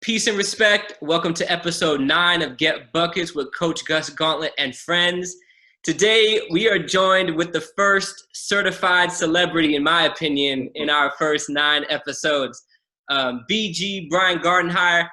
Peace and respect. Welcome to episode 9 of Get Buckets with Coach Gus Gauntlett and friends. Today, we are joined with the first certified celebrity, in my opinion, in our first 9 episodes. BG, Brian Gardenhire.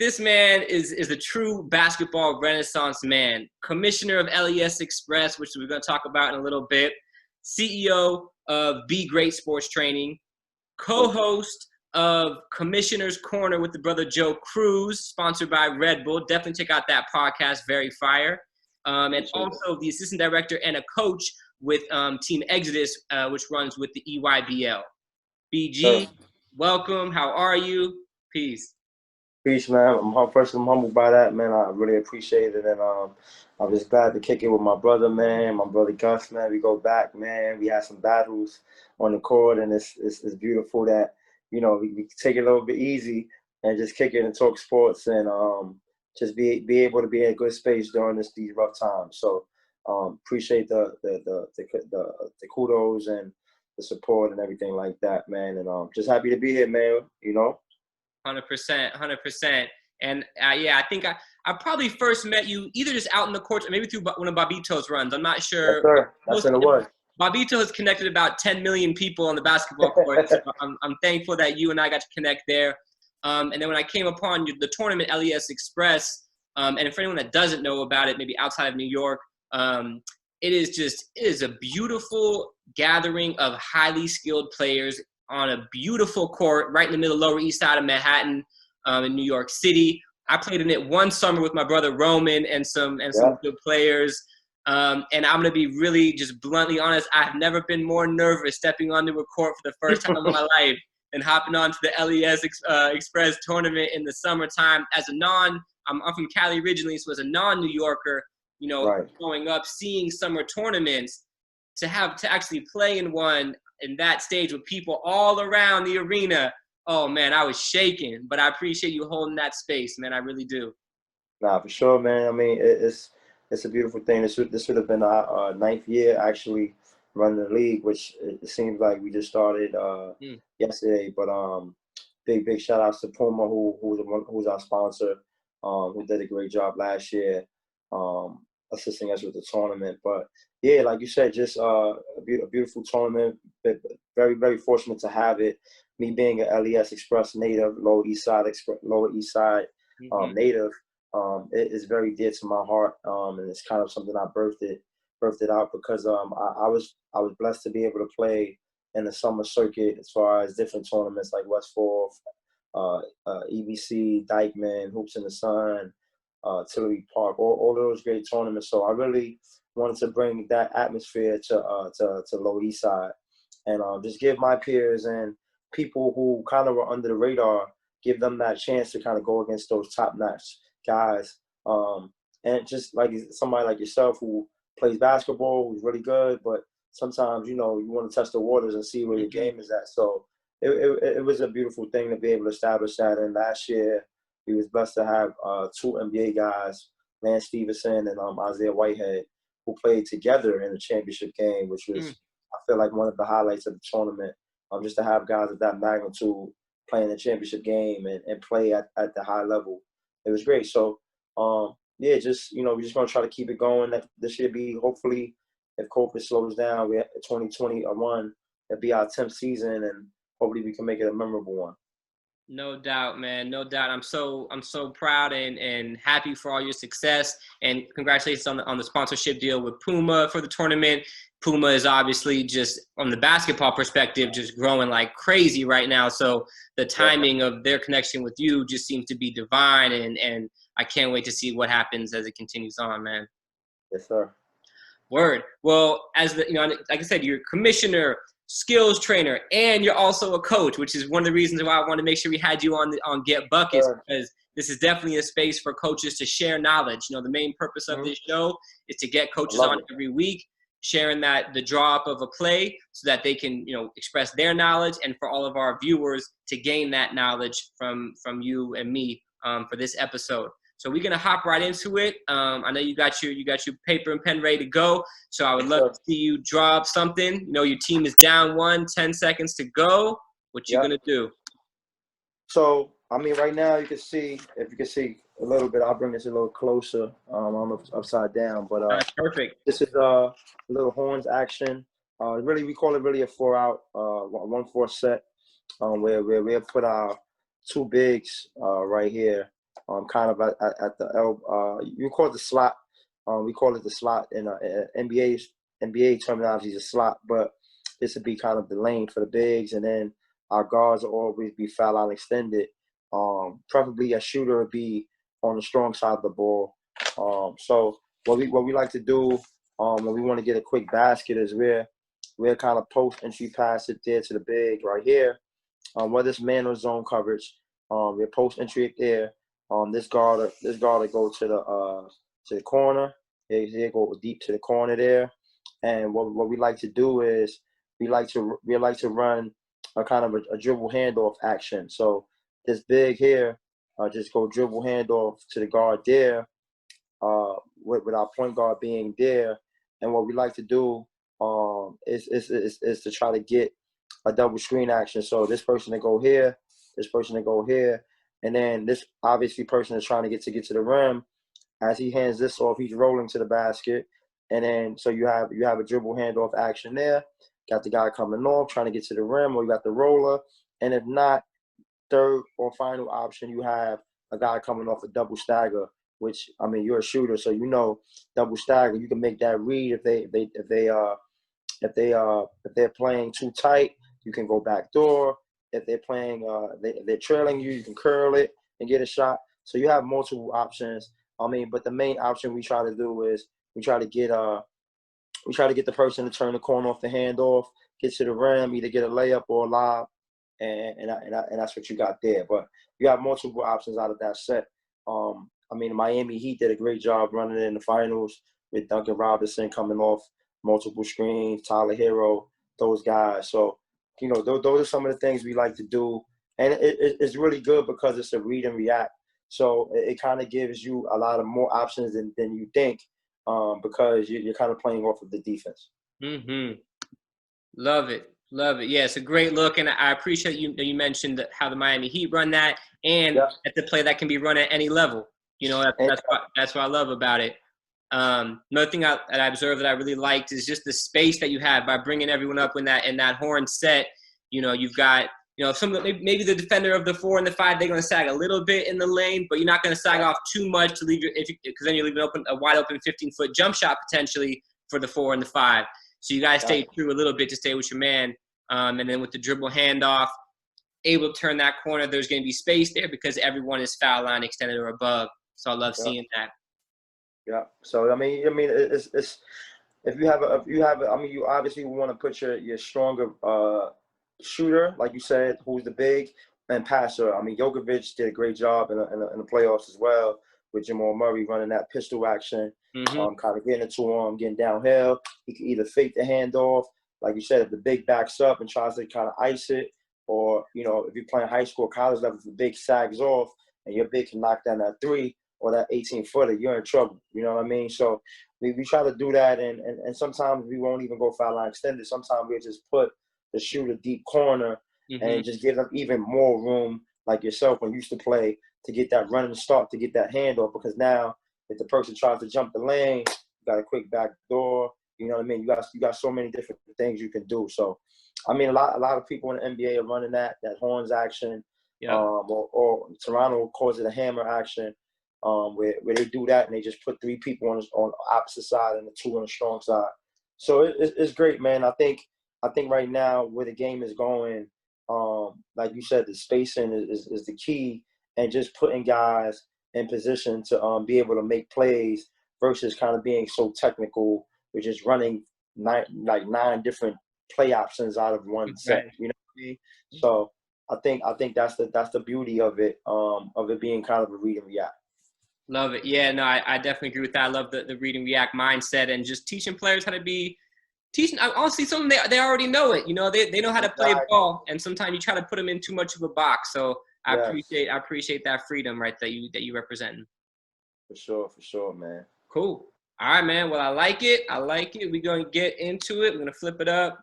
This man is a true basketball renaissance man. Commissioner of LES Express, which we're going to talk about in a little bit. CEO of Be Great Sports Training. Co-host of Commissioner's Corner with the brother Joe Cruz, sponsored by Red Bull. Definitely check out that podcast, very fire. And also the assistant director and a coach with Team Exodus, which runs with the EYBL. BG, welcome. How are you? Peace. Peace, man. I'm humbled by that, man. I really appreciate it. And I'm just glad to kick it with my brother, man. My brother Gus, man. We go back, man. We had some battles on the court, and it's beautiful that, you know, we take it a little bit easy and just kick it and talk sports and just be able to be in a good space during these rough times. So appreciate the kudos and the support and everything like that, man. And just happy to be here, man. You know. 100%. And yeah, I think I probably first met you either just out in the courts or maybe through one of Bobito's runs. I'm not sure. Yes, sir. That's what it was. Bobito has connected about 10 million people on the basketball court. So I'm thankful that you and I got to connect there. And then when I came upon the tournament, LES Express, and for anyone that doesn't know about it, maybe outside of New York, it is a beautiful gathering of highly skilled players on a beautiful court right in the middle of Lower East Side of Manhattan in New York City. I played in it one summer with my brother Roman and some good players. And I'm going to be really just bluntly honest. I've never been more nervous stepping onto a court for the first time in my life and hopping onto the LES Express tournament in the summertime. I'm from Cali originally, so as a non-New Yorker, you know, right. Growing up, seeing summer tournaments, to actually play in one in that stage with people all around the arena. Oh man, I was shaking, but I appreciate you holding that space, man. I really do. Nah, for sure, man. I mean, it's a beautiful thing. This would have been our 9th year actually running the league, which it seems like we just started yesterday. But big shout outs to Puma, who's our sponsor, who did a great job last year, assisting us with the tournament. But yeah, like you said, just a beautiful tournament. Very, very fortunate to have it. Me being an LES Express native, Lower East Side native. It is very dear to my heart, and it's kind of something I birthed it out because I was blessed to be able to play in the summer circuit as far as different tournaments like West Fourth, EBC, Dykeman, Hoops in the Sun, Tillery Park, all those great tournaments. So I really wanted to bring that atmosphere to Lower East Side, and just give my peers and people who kind of were under the radar, give them that chance to kind of go against those top-notch guys, and just like somebody like yourself who plays basketball, who's really good, but sometimes, you know, you want to test the waters and see where your game is at. So it was a beautiful thing to be able to establish that. And last year, we was blessed to have 2 NBA guys, Lance Stevenson and Isaiah Whitehead, who played together in the championship game, which was, I feel like, one of the highlights of the tournament. Just to have guys of that magnitude playing the championship game and play at the high level. It was great. So, yeah, just, you know, we're just going to try to keep it going. This year be, hopefully, if COVID slows down, we have 2021, it'll be our 10th season, and hopefully we can make it a memorable one. No doubt, man. No doubt. I'm so proud and happy for all your success, and congratulations on the sponsorship deal with Puma for the tournament. Puma is obviously, just from the basketball perspective, just growing like crazy right now. So the timing of their connection with you just seems to be divine, and I can't wait to see what happens as it continues on, man. Yes, sir. Word. Well, like I said, you're commissioner, skills trainer, and you're also a coach, which is one of the reasons why I want to make sure we had you on Get Buckets, because this is definitely a space for coaches to share knowledge. You know, the main purpose of this show is to get coaches on every week, sharing the draw up of a play so that they can, you know, express their knowledge, and for all of our viewers to gain that knowledge from you and me for this episode. So we're gonna hop right into it. I know you got your paper and pen ready to go. So I would love to see you draw up something. You know, your team is down 10 seconds to go. What you gonna do? So I mean, right now you can see, if you can see a little bit, I'll bring this a little closer. I don't know if it's upside down, but That's perfect. this is a little horns action. Really, we call it really a 4-out, 1-4 set, where we put our two bigs right here, kind of at the elbow. You call it the slot. We call it the slot in NBA terminology, is a slot, but this would be kind of the lane for the bigs, and then our guards will always be foul line extended. Preferably a shooter would be on the strong side of the ball. So what we like to do when we want to get a quick basket is we're kind of post entry pass it there to the big right here. Whether it's man or zone coverage, we're post entry it there. This guard will go to the corner. They go deep to the corner there. And what we like to do is we like to run a kind of a dribble handoff action. So this big here, just go dribble handoff to the guard there, with our point guard being there. And what we like to do is to try to get a double screen action. So this person to go here, this person to go here, and then this obviously person is trying to get to the rim. As he hands this off, he's rolling to the basket, and then so you have a dribble handoff action there. Got the guy coming off trying to get to the rim, or you got the roller, and if not, third or final option, you have a guy coming off a double stagger. Which, I mean, you're a shooter, so you know double stagger. You can make that read if they're playing too tight, you can go back door. If they're playing they're trailing you, you can curl it and get a shot. So you have multiple options. I mean, but the main option we try to do is we try to get the person to turn the corner off the handoff, get to the rim, either get a layup or a lob, and that's what you got there. But you have multiple options out of that set. I mean, Miami Heat did a great job running it in the finals with Duncan Robinson coming off multiple screens, Tyler Hero, those guys. So, you know, those are some of the things we like to do. And it's really good because it's a read and react. So it kind of gives you a lot of more options than you think, because you're kind of playing off of the defense. Mm-hmm. Love it. Love it. Yeah, it's a great look, and I appreciate you mentioned how the Miami Heat run that, and that's a play that can be run at any level. You know, that's what I love about it. Another thing that I observed that I really liked is just the space that you have by bringing everyone up in that horn set. You know, you've got, you know, maybe the defender of the 4 and the 5, they're going to sag a little bit in the lane, but you're not going to sag off too much to leave because then you're leaving a wide open 15-foot jump shot potentially for the 4 and the 5. So you guys stay true a little bit to stay with your man, and then with the dribble handoff, able to turn that corner, there's going to be space there because everyone is foul line extended or above. So I love seeing that. Yeah. So I mean, it's if you have I mean, you obviously want to put your stronger shooter, like you said, who's the big and passer. I mean, Jokovic did a great job in the playoffs as well with Jamal Murray running that pistol action, kind of getting it to him, getting downhill. He can either fake the handoff, like you said, if the big backs up and tries to kind of ice it, or, you know, if you're playing high school, college level, if the big sags off and your big can knock down that 3 or that 18-footer, you're in trouble. You know what I mean? So we try to do that, and sometimes we won't even go foul line extended. Sometimes we'll just put the shooter deep corner and just give them even more room, like yourself when you used to play, to get that running start, to get that handoff, because now if the person tries to jump the lane, you got a quick back door. You know what I mean? You got so many different things you can do. So, I mean, a lot of people in the NBA are running that horns action, or Toronto calls it a hammer action, where they do that and they just put 3 people on the opposite side and the 2 on the strong side. So it's great, man. I think right now where the game is going, like you said, the spacing is the key, and just putting guys in position to be able to make plays versus kind of being so technical, with just running 9 different play options out of one set. You know what I mean? So I think that's the beauty of it being kind of a read and react. Love it. Yeah, no, I definitely agree with that. I love the read and react mindset, and just teaching players how to be teaching. Honestly, some of them, they already know it. You know, they know how to play ball, and sometimes you try to put them in too much of a box. So I appreciate that freedom, right, that you represent. For sure, man. Cool. All right, man. Well, I like it. We're going to get into it. We're going to flip it up.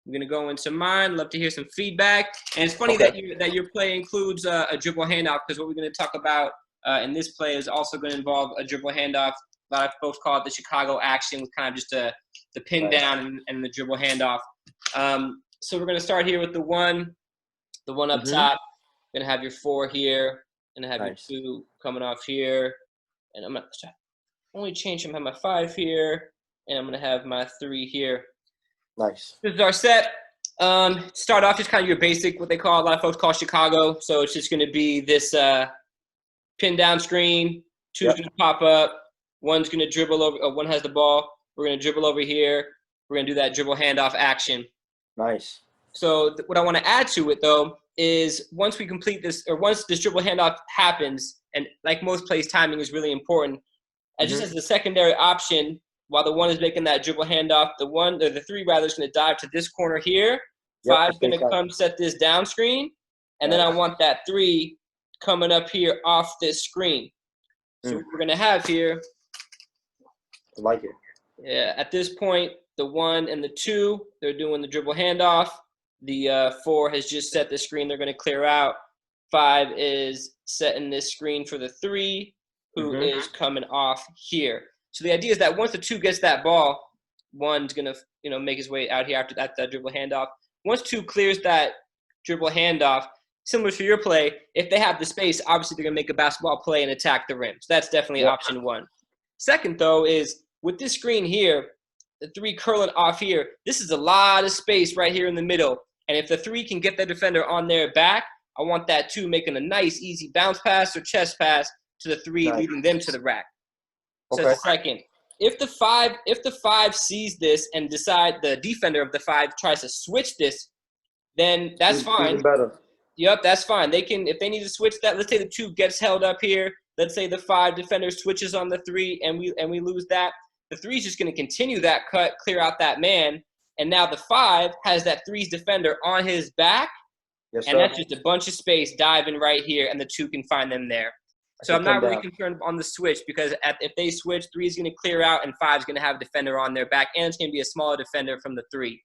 I'm gonna go into mine. Love to hear some feedback. And it's funny Okay. that your play includes a dribble handoff, because what we're gonna talk about in this play is also going to involve a dribble handoff. A lot of folks call it the Chicago action, with kind of just the pin down and the dribble handoff. So we're gonna start here with the one up top. Gonna have your 4 here, and have your 2 coming off here, and I'm gonna only change them. Have my 5 here, and I'm gonna have my 3 here. Nice. This is our set. Start off just kind of your basic, what they call, a lot of folks call Chicago. So it's just gonna be this pin down screen. 2's gonna pop up. 1's gonna dribble over. 1 has the ball. We're gonna dribble over here. We're gonna do that dribble handoff action. Nice. So what I want to add to it though is once we complete this, or once this dribble handoff happens, and like most plays, timing is really important. And just as the secondary option, while the 1 is making that dribble handoff, the 3 rather is going to dive to this corner here. 5's going to come set this down screen, and then I want that 3 coming up here off this screen. So what we're going to have here, I like it. Yeah, at this point, the 1 and the 2, they're doing the dribble handoff. The 4 has just set the screen they're going to clear out. 5 is setting this screen for the 3, who is coming off here. So the idea is that once the 2 gets that ball, 1's going to make his way out here after that dribble handoff. Once 2 clears that dribble handoff, similar to your play, if they have the space, obviously they're going to make a basketball play and attack the rim. So that's definitely option 1. Second, though, is with this screen here, the 3 curling off here, this is a lot of space right here in the middle. And if the 3 can get the defender on their back, I want that 2 making a nice, easy bounce pass or chest pass to the 3, leading them to the rack. So the second, if the 5 sees this and the defender of the 5 tries to switch this, then that's fine. Even better. Yep, that's fine. They can, if they need to switch that. Let's say the 2 gets held up here. Let's say the 5 defender switches on the 3, and we lose that. The 3 is just going to continue that cut, clear out that man, and now the 5 has that 3's defender on his back, and that's just a bunch of space diving right here, and the 2 can find them there. So I'm not really concerned on the switch, because if they switch, 3 is going to clear out, and 5 is going to have a defender on their back, and it's going to be a smaller defender from the 3.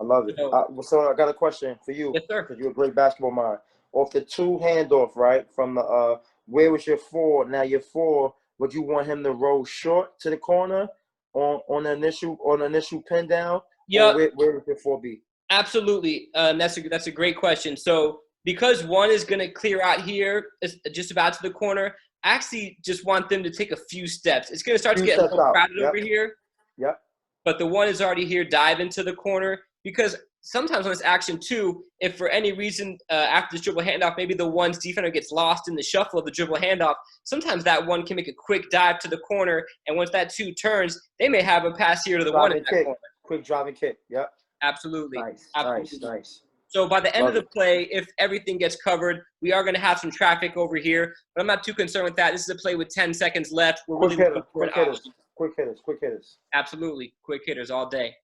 I love it. So I got a question for you. Yes, sir. Because you're a great basketball mind. Off the 2 handoff, right, from the where was your 4? Now your 4, would you want him to roll short to the corner on the initial pin down? Yeah. Where would your 4 be? Absolutely. That's a great question. So because 1 is going to clear out here, just about to the corner, I actually just want them to take a few steps. It's going to start to get a little crowded over here. Yep. But the 1 is already here, dive into the corner, because sometimes on this action too, if for any reason after this dribble handoff, maybe the 1's defender gets lost in the shuffle of the dribble handoff, sometimes that 1 can make a quick dive to the corner, and once that 2 turns, they may have a pass here to the 1 in that corner. Quick driving kick. Yep. Absolutely. Nice. So by the end of the play, if everything gets covered, we are going to have some traffic over here, but I'm not too concerned with that. This is a play with 10 seconds left. We're really looking for an option. Quick hitters. Absolutely. Quick hitters all day.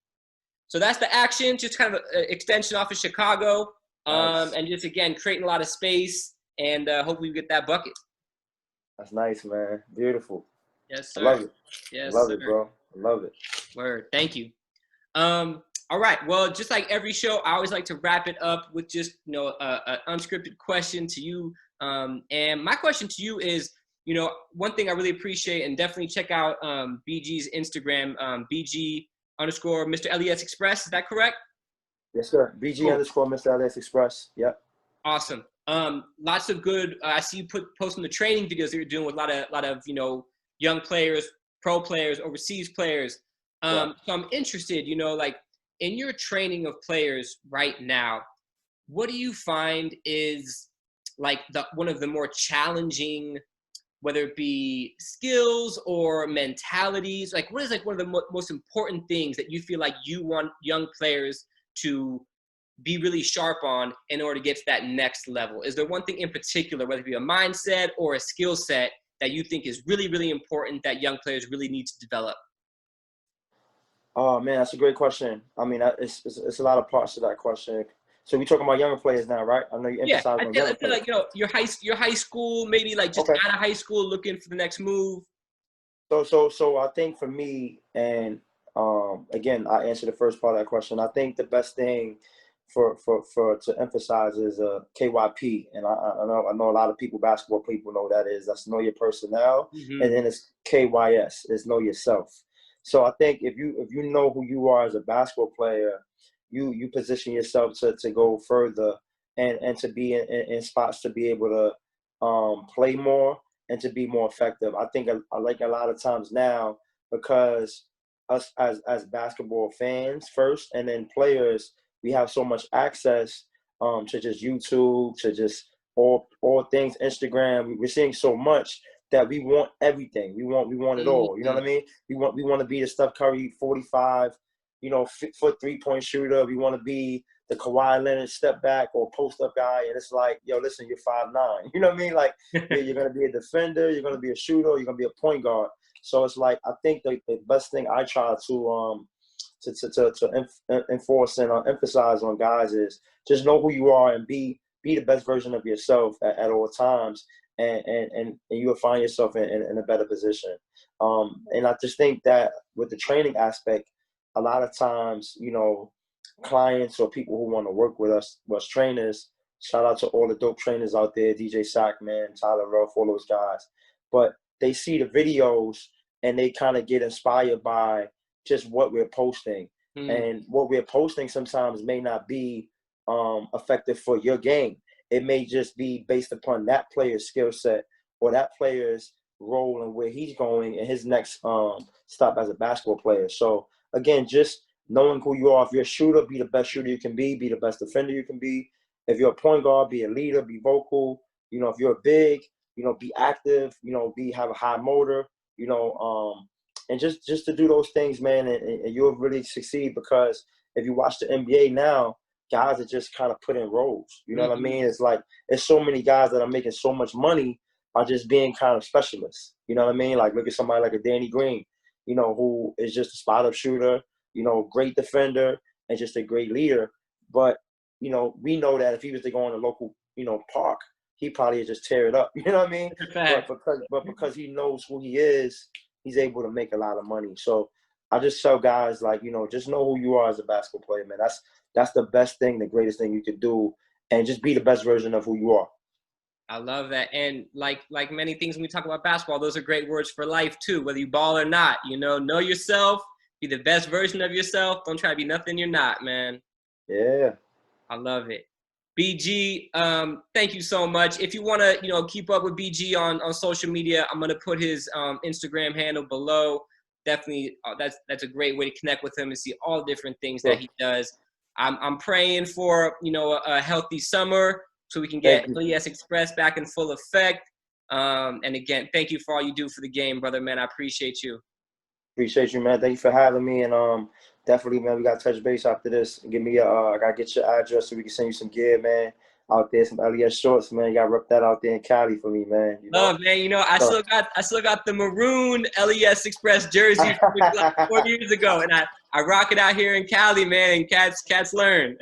So that's the action, just kind of an extension off of Chicago, and just, again, creating a lot of space, and hopefully we get that bucket. That's nice, man. Beautiful. Yes, sir. I love it. Yes, love it, bro. I love it. Word. Thank you. All right. Well, just like every show, I always like to wrap it up with just, an unscripted question to you. And my question to you is, one thing I really appreciate, and definitely check out BG's Instagram, BG_Mr. LES Express. Is that correct? Yes, sir. BG_Mr. LES Express. Yep. Awesome. Lots of good. I see you posting the training videos that you're doing with a lot of young players, pro players, overseas players. So I'm interested, in your training of players right now, what do you find is one of the more challenging, whether it be skills or mentalities? What is one of the most important things that you feel like you want young players to be really sharp on in order to get to that next level? Is there one thing in particular, whether it be a mindset or a skill set, that you think is really, really important that young players really need to develop? Oh, man, that's a great question. I mean, it's a lot of parts to that question. So we're talking about younger players now, right? I know you emphasize on younger players. Your high school, maybe just out of high school looking for the next move. So I think for me, and again, I answered the first part of that question. I think the best thing for to emphasize is KYP, and I know a lot of people, basketball people, know that is. That's know your personnel, Mm-hmm. and then it's KYS, is know yourself. So I think if you know who you are as a basketball player, you position yourself to go further and to be in spots to be able to play more and to be more effective. I think I like a lot of times now, because us as basketball fans first and then players, we have so much access to just YouTube, to just all things Instagram. We're seeing so much that we want everything. We want it all. You know what I mean? We want to be the Steph Curry 45, foot 3-point shooter. We want to be the Kawhi Leonard step back or post up guy. And it's like, yo, listen, you're 5'9". You know what I mean? Like, you're gonna be a defender, you're gonna be a shooter, you're gonna be a point guard. So it's like, I think the best thing I try to enforce and emphasize on guys is just know who you are and be the best version of yourself at all times, and you'll find yourself in a better position. And I just think that with the training aspect, a lot of times, clients or people who want to work with us trainers, shout out to all the dope trainers out there, DJ Sackman, Tyler Ruff, all those guys, but they see the videos and they kind of get inspired by just what we're posting. And what we're posting sometimes may not be effective for your game. It may just be based upon that player's skill set or that player's role and where he's going in his next stop as a basketball player. So again, just knowing who you are. If you're a shooter, be the best shooter you can be the best defender you can be. If you're a point guard, be a leader, be vocal. If you're a big, be active, have a high motor, and just to do those things, man, and you'll really succeed. Because if you watch the NBA now, guys are just kind of put in roles. You know what I mean? It's like, there's so many guys that are making so much money by just being kind of specialists. You know what I mean? Like, look at somebody like a Danny Green, who is just a spot-up shooter, great defender, and just a great leader. But, we know that if he was to go in a local, park, he probably would just tear it up. You know what I mean? But because he knows who he is, he's able to make a lot of money. So I just tell guys, like, just know who you are as a basketball player, man. That's the best thing, the greatest thing you could do, and just be the best version of who you are. I love that. And like many things when we talk about basketball, those are great words for life too, whether you ball or not. Know yourself, be the best version of yourself. Don't try to be nothing you're not, man. Yeah. I love it. BG, thank you so much. If you want to, keep up with BG on social media, I'm going to put his Instagram handle below. Definitely, that's a great way to connect with him and see all the different things that he does. I'm praying for, a healthy summer so we can get LES Express back in full effect. And again, thank you for all you do for the game, brother, man. I appreciate you. Appreciate you, man. Thank you for having me. And definitely, man, we got to touch base after this. Give me I got to get your address so we can send you some gear, man. Out there, some LES shorts, man. You got to rep that out there in Cali for me, man. Love, man. I still got the maroon LES Express jersey from like 4 years ago, and I rock it out here in Cali, man. And cats learn.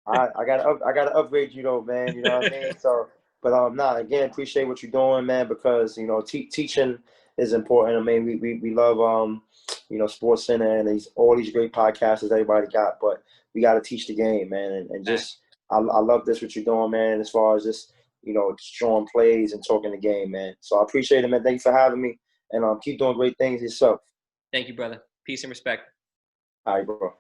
I gotta upgrade you though, man. You know what I mean? So, but again, appreciate what you're doing, man. Because teaching is important. I mean, we love Sports Center and all these great podcasts that everybody got, but we got to teach the game, man. And just I love this what you're doing, man. As far as just showing plays and talking the game, man. So I appreciate it, man. Thank you for having me, and keep doing great things yourself. Thank you, brother. Peace and respect. All right, bro.